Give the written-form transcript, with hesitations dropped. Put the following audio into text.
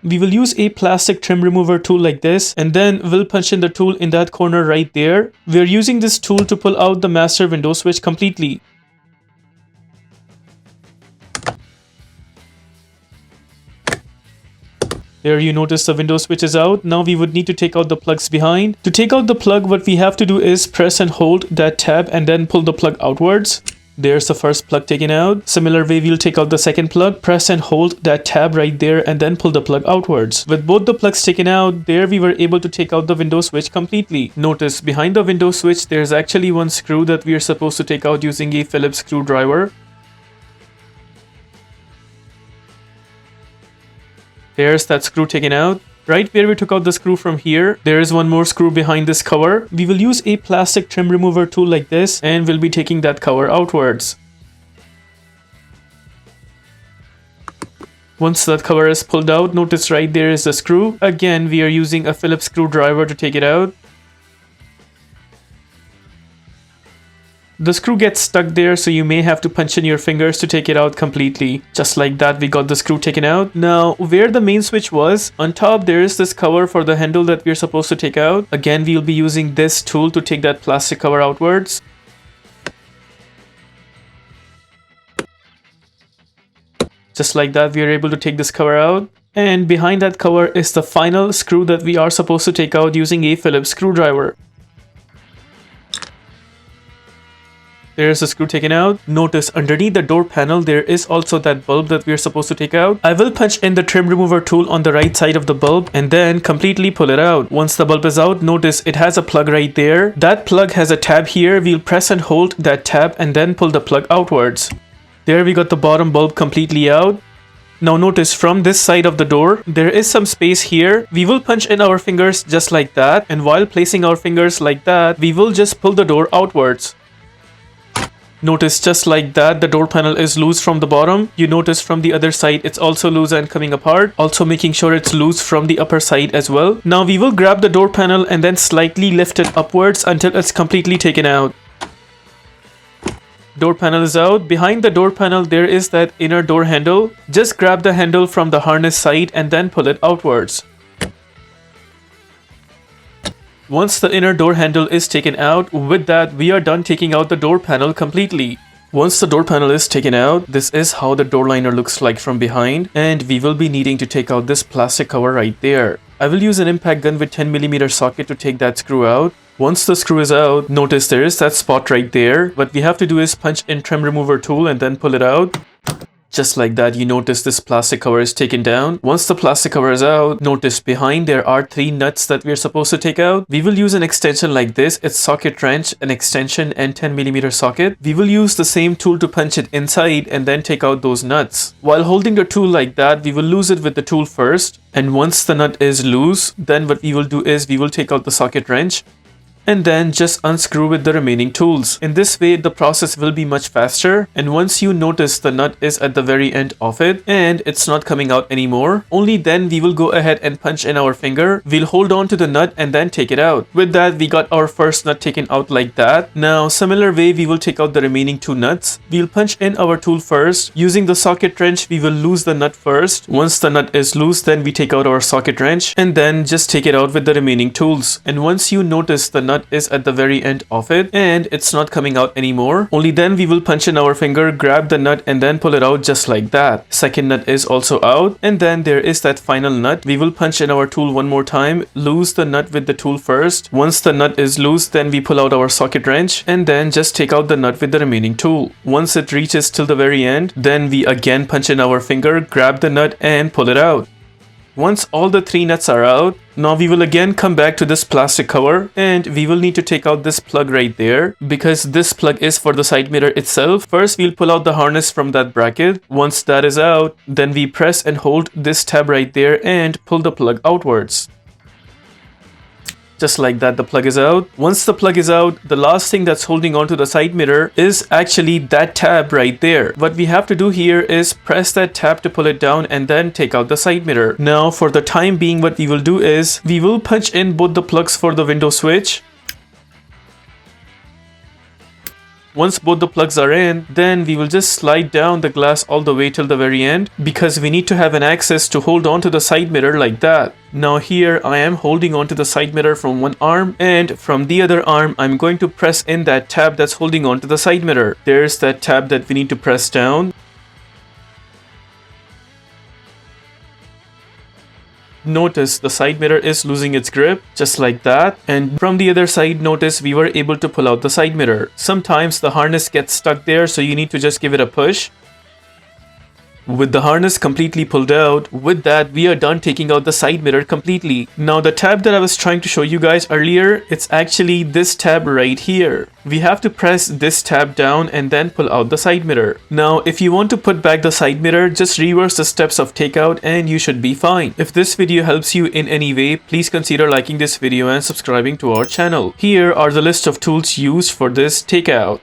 We will use a plastic trim remover tool like this, and then we'll punch in the tool in that corner right there. We're using this tool to pull out the master window switch completely. There you notice the window switch is out. Now we would need to take out the plugs behind. To take out the plug, what we have to do is press and hold that tab and then pull the plug outwards. There's the first plug taken out. Similar way, we'll take out the second plug, press and hold that tab right there and then pull the plug outwards. With both the plugs taken out, there we were able to take out the window switch completely. Notice behind the window switch, there's actually one screw that we are supposed to take out using a Phillips screwdriver. There's that screw taken out. Right where we took out the screw from here, there is one more screw behind this cover. We will use a plastic trim remover tool like this and we'll be taking that cover outwards. Once that cover is pulled out, notice right there is the screw. Again, we are using a Phillips screwdriver to take it out. The screw gets stuck there, so you may have to punch in your fingers to take it out completely. Just like that, we got the screw taken out. Now, where the main switch was, on top there is this cover for the handle that we're supposed to take out. Again, we'll be using this tool to take that plastic cover outwards. Just like that, we are able to take this cover out. And behind that cover is the final screw that we are supposed to take out using a Phillips screwdriver. There's the screw taken out. Notice underneath the door panel, there is also that bulb that we're supposed to take out. I will punch in the trim remover tool on the right side of the bulb and then completely pull it out. Once the bulb is out, notice it has a plug right there. That plug has a tab here. We'll press and hold that tab and then pull the plug outwards. There we got the bottom bulb completely out. Now notice from this side of the door, there is some space here. We will punch in our fingers just like that. And while placing our fingers like that, we will just pull the door outwards. Notice just like that, the door panel is loose from the bottom. You notice from the other side, it's also loose and coming apart. Also making sure it's loose from the upper side as well. Now we will grab the door panel and then slightly lift it upwards until it's completely taken out. Door panel is out. Behind the door panel, there is that inner door handle. Just grab the handle from the harness side and then pull it outwards. Once the inner door handle is taken out, with that we are done taking out the door panel completely. Once the door panel is taken out, this is how the door liner looks like from behind, and we will be needing to take out this plastic cover right there. I will use an impact gun with 10mm socket to take that screw out. Once the screw is out, notice there is that spot right there. What we have to do is punch in trim remover tool and then pull it out. Just like that, you notice this plastic cover is taken down. Once the plastic cover is out, notice behind there are 3 nuts that we're supposed to take out. We will use an extension like this. It's socket wrench, an extension and 10mm socket. We will use the same tool to punch it inside and then take out those nuts. While holding the tool like that, we will loose it with the tool first. And once the nut is loose, then what we will do is we will take out the socket wrench and then just unscrew with the remaining tools. In this way, the process will be much faster. And once you notice the nut is at the very end of it and it's not coming out anymore, only then we will go ahead and punch in our finger. We'll hold on to the nut and then take it out. With that, we got our first nut taken out like that. Now, similar way, we will take out the remaining 2 nuts. We'll punch in our tool first. Using the socket wrench, we will loose the nut first. Once the nut is loose, then we take out our socket wrench and then just take it out with the remaining tools. And once you notice the nut is at the very end of it and it's not coming out anymore, only then we will punch in our finger, grab the nut and then pull it out just like that. Second nut is also out, and then there is that final nut. We will punch in our tool one more time, loose the nut with the tool first. Once the nut is loose, then we pull out our socket wrench and then just take out the nut with the remaining tool. Once it reaches till the very end, then we again punch in our finger, grab the nut and pull it out. Once all the 3 nuts are out, now we will again come back to this plastic cover and we will need to take out this plug right there because this plug is for the side mirror itself. First, we'll pull out the harness from that bracket. Once that is out, then we press and hold this tab right there and pull the plug outwards. Just like that, the plug is out. Once the plug is out, the last thing that's holding on to the side mirror is actually that tab right there. What we have to do here is press that tab to pull it down and then take out the side mirror. Now, for the time being, what we will do is we will punch in both the plugs for the window switch. Once both the plugs are in, then we will just slide down the glass all the way till the very end because we need to have an access to hold on to the side mirror like that. Now here I am holding on to the side mirror from one arm, and from the other arm I'm going to press in that tab that's holding on to the side mirror. There's that tab that we need to press down. Notice the side mirror is losing its grip, just like that. And from the other side, notice we were able to pull out the side mirror. Sometimes the harness gets stuck there, so you need to just give it a push. With the harness completely pulled out, with that we are done taking out the side mirror completely. Now the tab that I was trying to show you guys earlier, it's actually this tab right here. We have to press this tab down and then pull out the side mirror. Now if you want to put back the side mirror, just reverse the steps of takeout and you should be fine. If this video helps you in any way, please consider liking this video and subscribing to our channel. Here are the list of tools used for this takeout.